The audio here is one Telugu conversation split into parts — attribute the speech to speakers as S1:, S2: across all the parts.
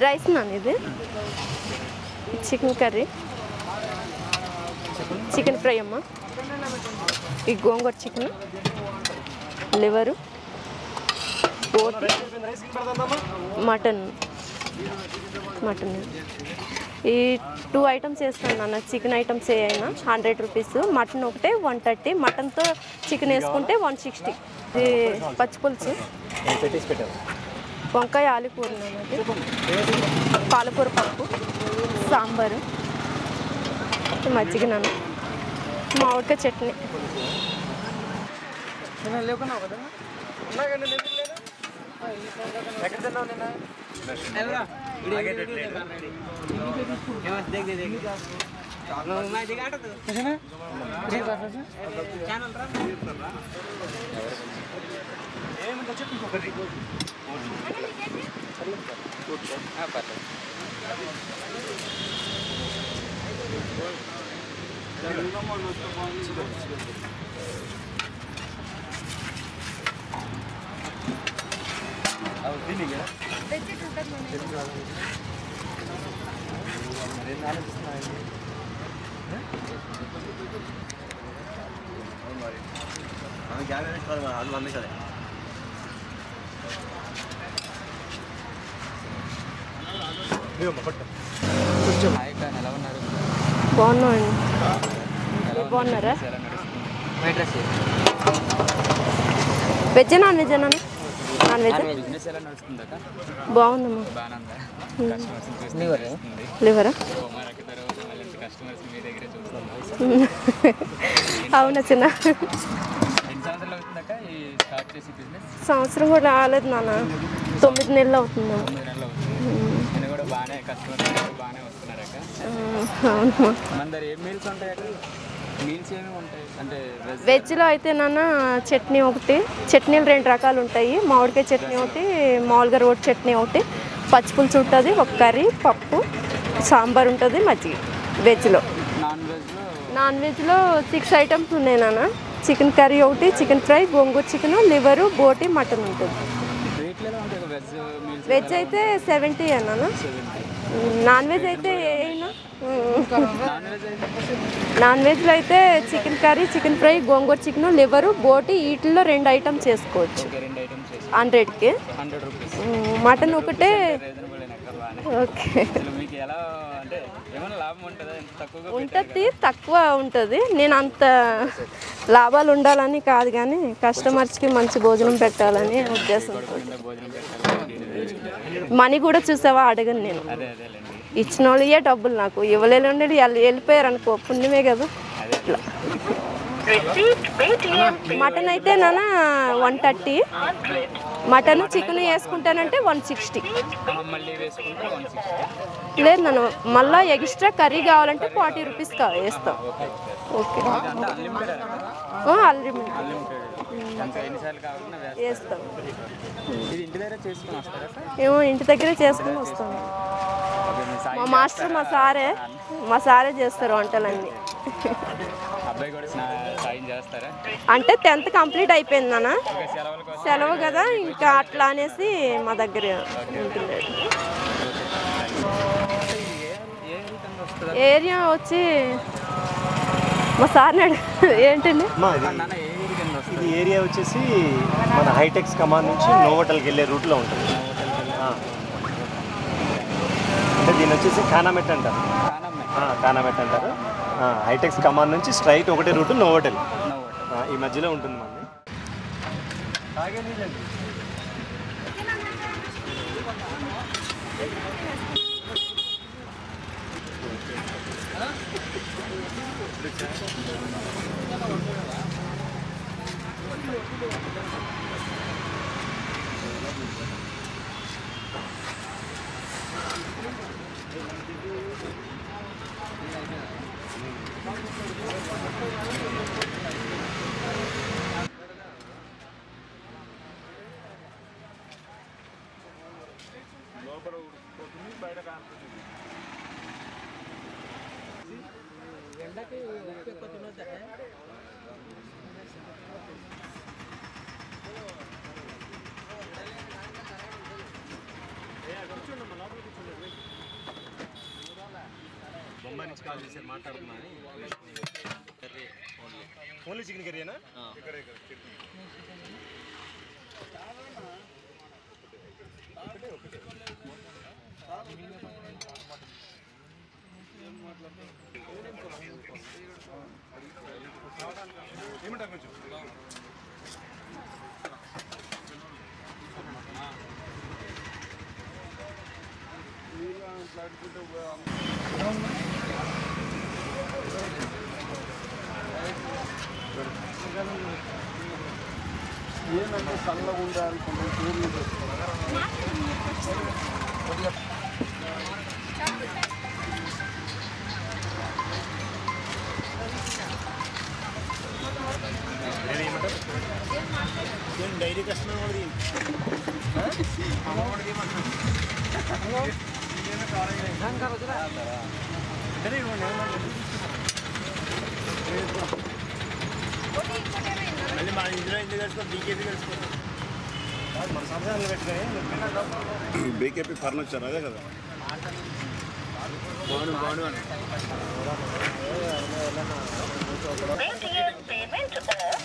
S1: రైస్ నాన్ ఇది చికెన్ కర్రీ చికెన్ ఫ్రై అమ్మ ఈ గోంగూర చికెన్ లివరు బోటి మటన్ ఈ 2 ఐటమ్స్ వేస్తాను నాన్న చికెన్ ఐటమ్స్ ఏ అయినా 100 రూపీస్ మటన్ ఒకటే 130 మటన్తో చికెన్ వేసుకుంటే 160 ఇది పచ్చిపులుసు వంకాయ ఆలుకూర నాన్నది పాలకూర పప్పు సాంబారు మజ్జిగ నాన్న మామిడికాయ చట్నీ బాగున్నామండి బాగున్నారా వెజ్ నాన్ వెజ్ అన్నా నాన్ వెజ్ బాగుందమ్మా లివరా అవునా చిన్న సంవత్సరం కూడా రాలేదు నాన్న 9 నెలలు అవుతుందమ్మా వెజ్లో అయితే నాన్న చట్నీ ఒకటి చట్నీలు 2 రకాలు ఉంటాయి మామిడికాయ చట్నీ ఒకటి మామూలుగా రోడ్ చట్నీ ఒకటి పచ్చిపులుసు ఉంటుంది ఒక కర్రీ పప్పు సాంబార్ ఉంటుంది మజ్జిగ వెజ్లో నాన్ వెజ్లో 6 ఐటమ్స్ ఉన్నాయి నాన్న చికెన్ కర్రీ ఒకటి చికెన్ ఫ్రై గోంగూర చికెన్ లివరు బోటి మటన్ ఉంటుంది వెజ్ అయితే 70 అన్నా నాన్ వెజ్ అయితే అయినా నాన్ వెజ్లో అయితే చికెన్ కర్రీ చికెన్ ఫ్రై గోంగూర చికెన్ లివరు బోటి వీటిల్లో 2 ఐటమ్స్ చేసుకోవచ్చు 100కి మటన్ ఒకటే ఓకే ఉంటుంది తక్కువ ఉంటుంది నేను అంత లాభాలు ఉండాలని కాదు కానీ కస్టమర్స్కి మంచి భోజనం పెట్టాలని ఉద్దేశంతో మనీ కూడా చూసావా అడగను నేను ఇచ్చిన వాళ్ళే డబ్బులు నాకు ఇవ్వలేని ఉండేది వెళ్ళిపోయారు అనుకో పుణ్యమే కదా ఇట్లా మటన్ అయితే నాన్న 130 మటన్ చికెన్ వేసుకుంటానంటే 160 లేదు నన్ను మళ్ళీ ఎక్స్ట్రా కర్రీ కావాలంటే 40 రూపీస్ వేస్తాం ఓకే అన్లిమిటెడ్ వేస్తాం ఏమో ఇంటి దగ్గరే చేసుకుని వస్తాం మా మాస్టర్ మా సారే చేస్తారు వంటలన్నీ అంటే 10th కంప్లీట్ అయిపోయింది నాన్న సెలవు కదా ఇంకా అట్లా అనేసి మా దగ్గర ఉంటున్నాడు ఏరియా వచ్చి మా సార్ని ఏంటండి
S2: ఇది ఏరియా వచ్చేసి మన హైటెక్స్ కమాండ్ నుంచి నోవోటల్కి వెళ్ళే రూట్లో ఉంటుంది అంటే దీని వచ్చేసి ఖానామెట్ అంటారు ఖానామెట్ అంటారు హైటెక్స్ కమాండ్ నుంచి స్ట్రైట్ ఒకటే రూట్ నోవోటల్ ఈ మధ్యలో ఉంటుంది మంది కూర్చోండి లోపల కూర్చోండి నుంచి కాల్ చేశారు మాట్లాడుతున్నాను. ఓన్లీ చికెన్ కర్రీనా? ఏమంటారు కొంచెం
S3: ఏమంటే చల్లగా ఉండాలి
S2: డైరీ కస్టమర్ మళ్ళీ మా ఇంట్లో ఎందుకు కలుసుకో బీకేపీ కలుసుకోండి మన సంవత్సరాలు పెట్టుకొని
S3: బీకేపీ ఫర్నిచర్ అదే కదా బాగుండు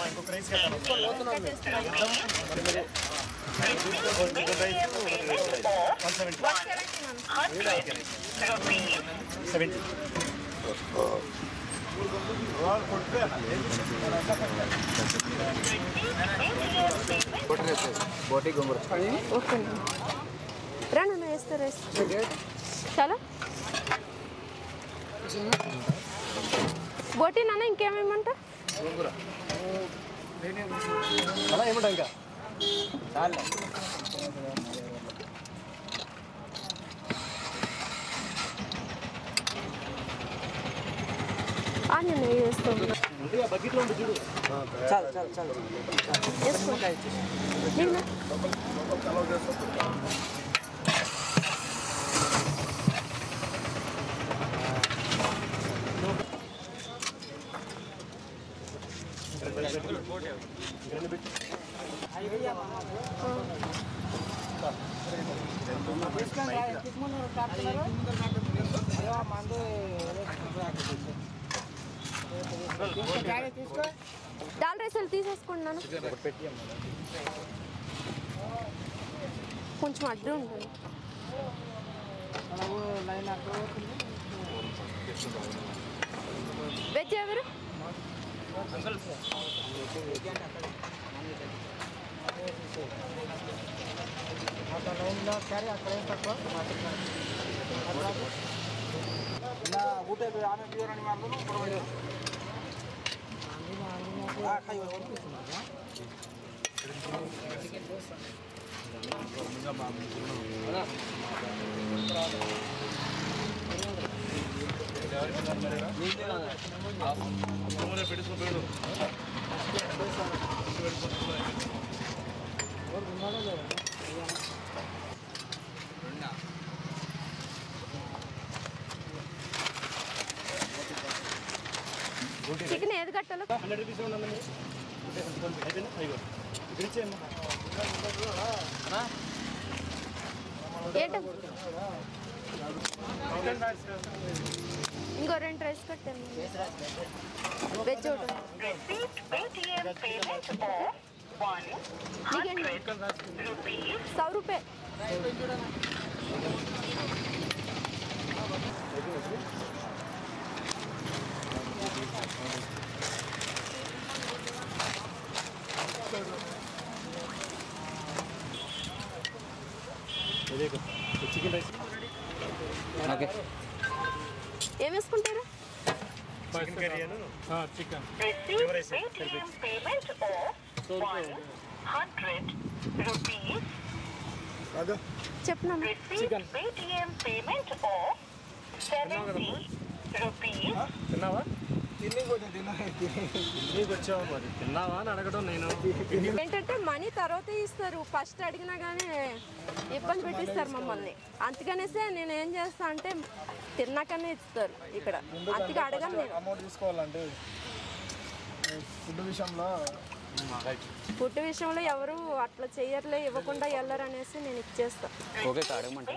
S2: ఇంకొక రైస్ కదా
S3: బోటి గోంగూర
S1: ఓకే రా నన్ను వేస్తారు చాలా బోటి నాన్న ఇంకేమేమంటా
S2: అలా ఏమంటా ఇంకా
S1: నేను వేస్తాను
S2: బకెట్లో ఉంది చూడు
S1: దాల్ రైసులు తీసేసుకున్నాను కొంచెం అడ్డు ఉంటుంది వెజ్ ఎవరు చికెన్ ఏది కట్టాలో
S2: 100 రూపీస్ ఉందండి
S1: ఏంటో ఇంకో 2 రైస్ కట్టాను వెజ్ ఒకటి 100 రూపాయ
S2: చికెన్ రైస్
S3: ఓకే
S1: ఏం వేసుకుంటారు
S2: చికెన్ కర్రీ అను చికెన్
S1: చెప్పినా
S2: తిన్నావా తిన్నీకి వచ్చావా మరి తిన్నావా అని అడగడం నేను
S1: ఏంటంటే మనీ తర్వాత ఇస్తారు ఫస్ట్ అడిగినా కానీ ఇబ్బంది పెట్టిస్తారు మమ్మల్ని అందుకనేసే నేను ఏం చేస్తా అంటే తిన్నాకనే ఇస్తారు ఇక్కడ అందుకే అడగను నేను
S3: అమౌంట్ తీసుకోవాలంటే
S1: ఫుడ్ విషయంలో ఎవరు అట్లా చెయ్యర్లే ఇవ్వకుండా వెళ్ళరు అనేసి నేను ఇచ్చేస్తాను
S3: ఓకే అడగమంటే